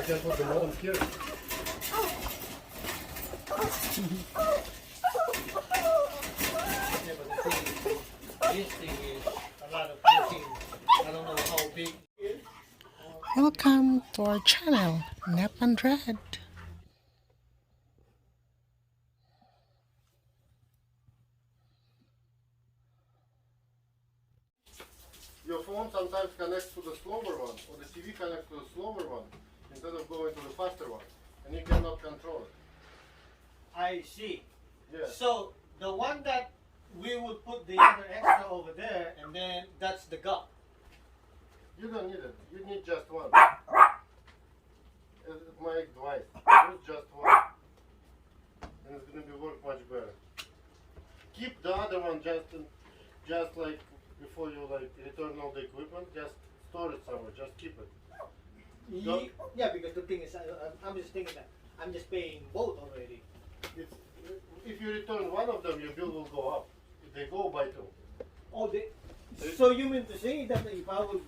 can put the modem here. Yeah, but the thing is, this thing is a lot of protein. I don't know how big it is. Welcome to our channel, Nep&Dred. Your phone sometimes connects to the slower one, or the TV connects to the slower one, instead of going to the faster one, and you cannot control it. I see. Yeah. So the one that we would put the other extra over there, and then that's the gum. You don't need it. You need just one. It makes twice. Use just one. And it's going to work much better. Keep the other one just like before you return all the equipment. Just store it somewhere. Just keep it. Yeah, because the thing is, I'm just thinking that I'm just paying both already. If you return one of them, your bill will go up. They go by two. Oh, so you mean to say that if I would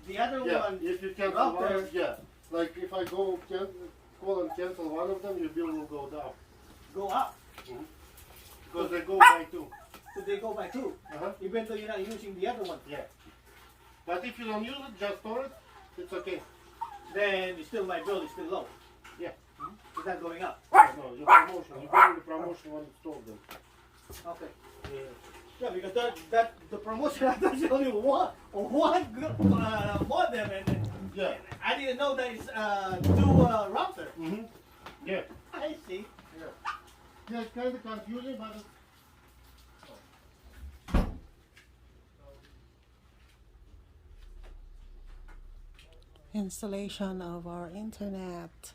the other one? If you cancel one, like if I call and cancel one of them, your bill will go down. Go up. Mm-hmm. Because they go by two. So they go by two. Even though you're not using the other one. Yeah. But if you don't use it, just store it. It's okay. Then my bill is still low. Yeah. It's not going up. No, your promotion. You go to the promotion when it's sold them. Okay. Yeah. Yeah, because the promotion that's only one modem, and Yeah. I didn't know that it's two router. Mm-hmm. Yeah. I see. Yeah. Yeah, it's kind of confusing, but Installation of our internet.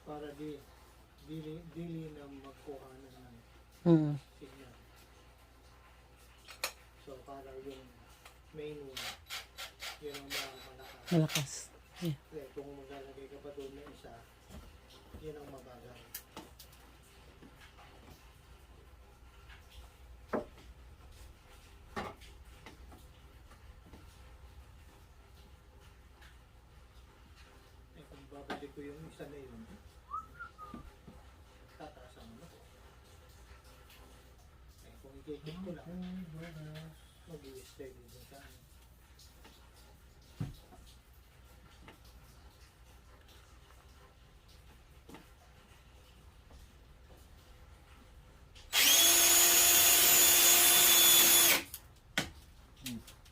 Para dili na magkuha ng signal. So para yung main one, yun ang malakas. Malakas. Yeah. Kaya kung maglalagay ka pa doon na isa, yun ang mabagal. Kung babalik ko yung isa na yun, tataas ang ano ko. Kung i-check ko lang, mag-i-steady din sa ano.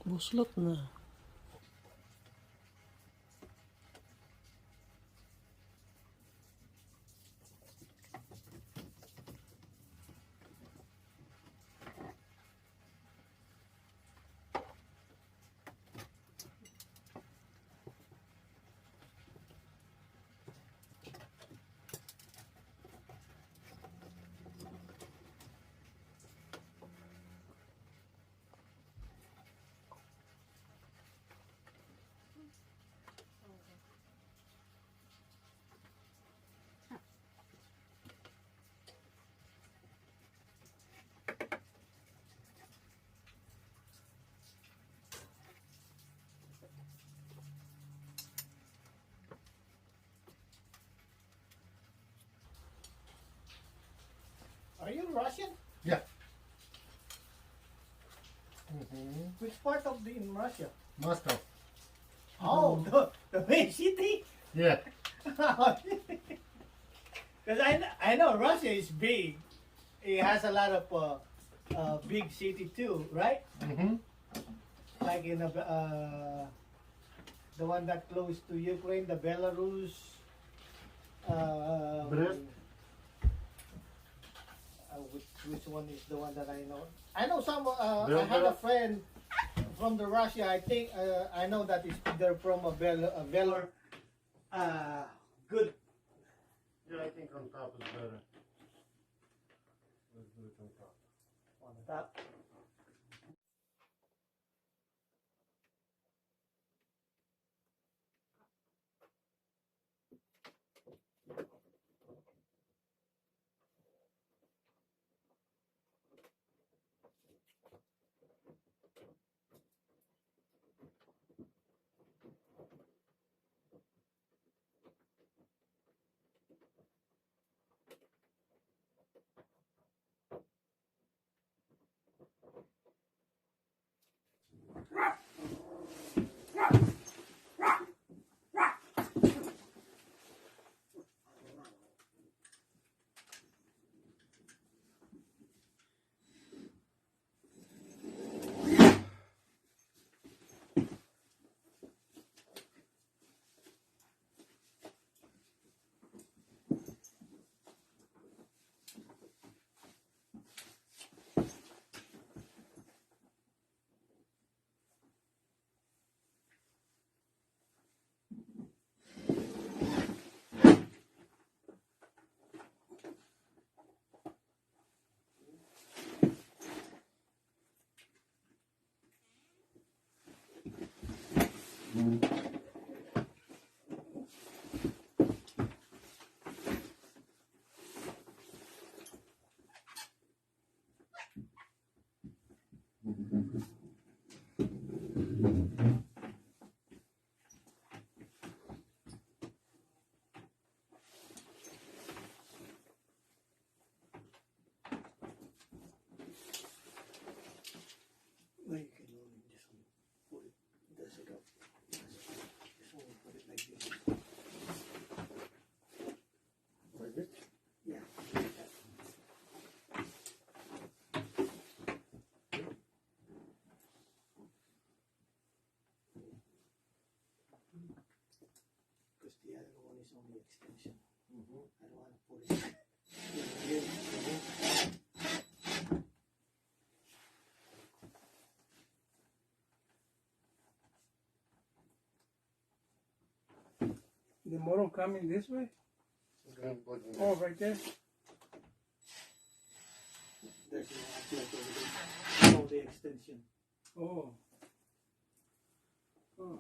Buslot na. Are you Russian? yeah. Mm-hmm. Which part of in Russia? Moscow. Oh, the main city? Yeah. Because I know Russia is big. It has a lot of big city too, right? Mm-hmm. Like in the one that close to Ukraine, the Belarus. Brest? which one is the one that I know. I know some. I Bel- had a Bel- friend from the Russia. I think I know that they're from a Velour. Good. Yeah, I think on top is better. Let's do it on top. On the top. Well, you can only just put it. Does it up? Just only put it like this. Like this? Yeah. Because the other one is only extension. I don't want to put it here. The motor coming this way? It's going to plug in Oh, right there. There's no outlet over there. No, the extension. Oh. Oh.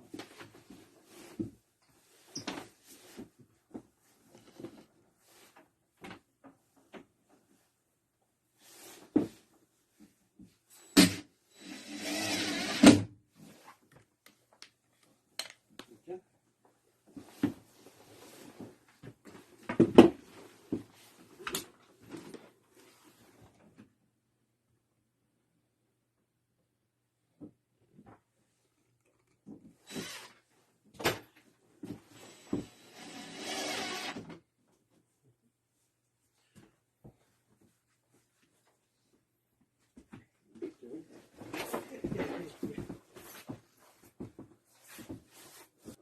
Okay.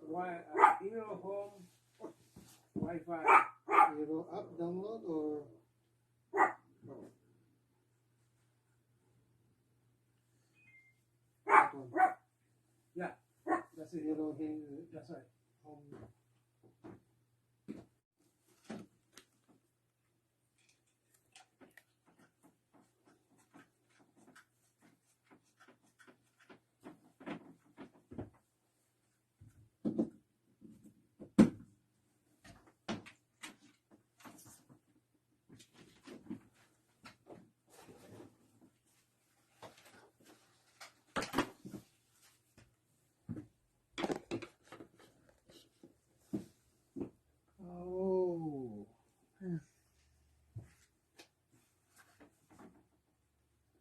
Why? Hero home Wi-Fi. You go up, download, or that one? Yeah, that's it. You know, That's right. Oh.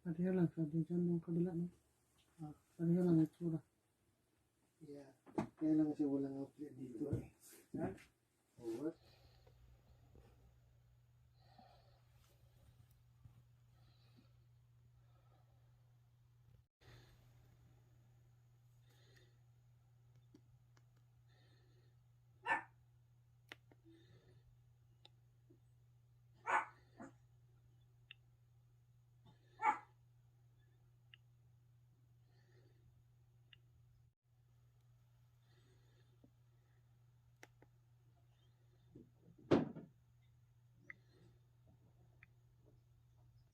Pareho lang sa dyan yung kabila, no? Pareho lang itsura. Yeah. Kaya lang kasi walang outlet dito eh. Huh? Oh, what?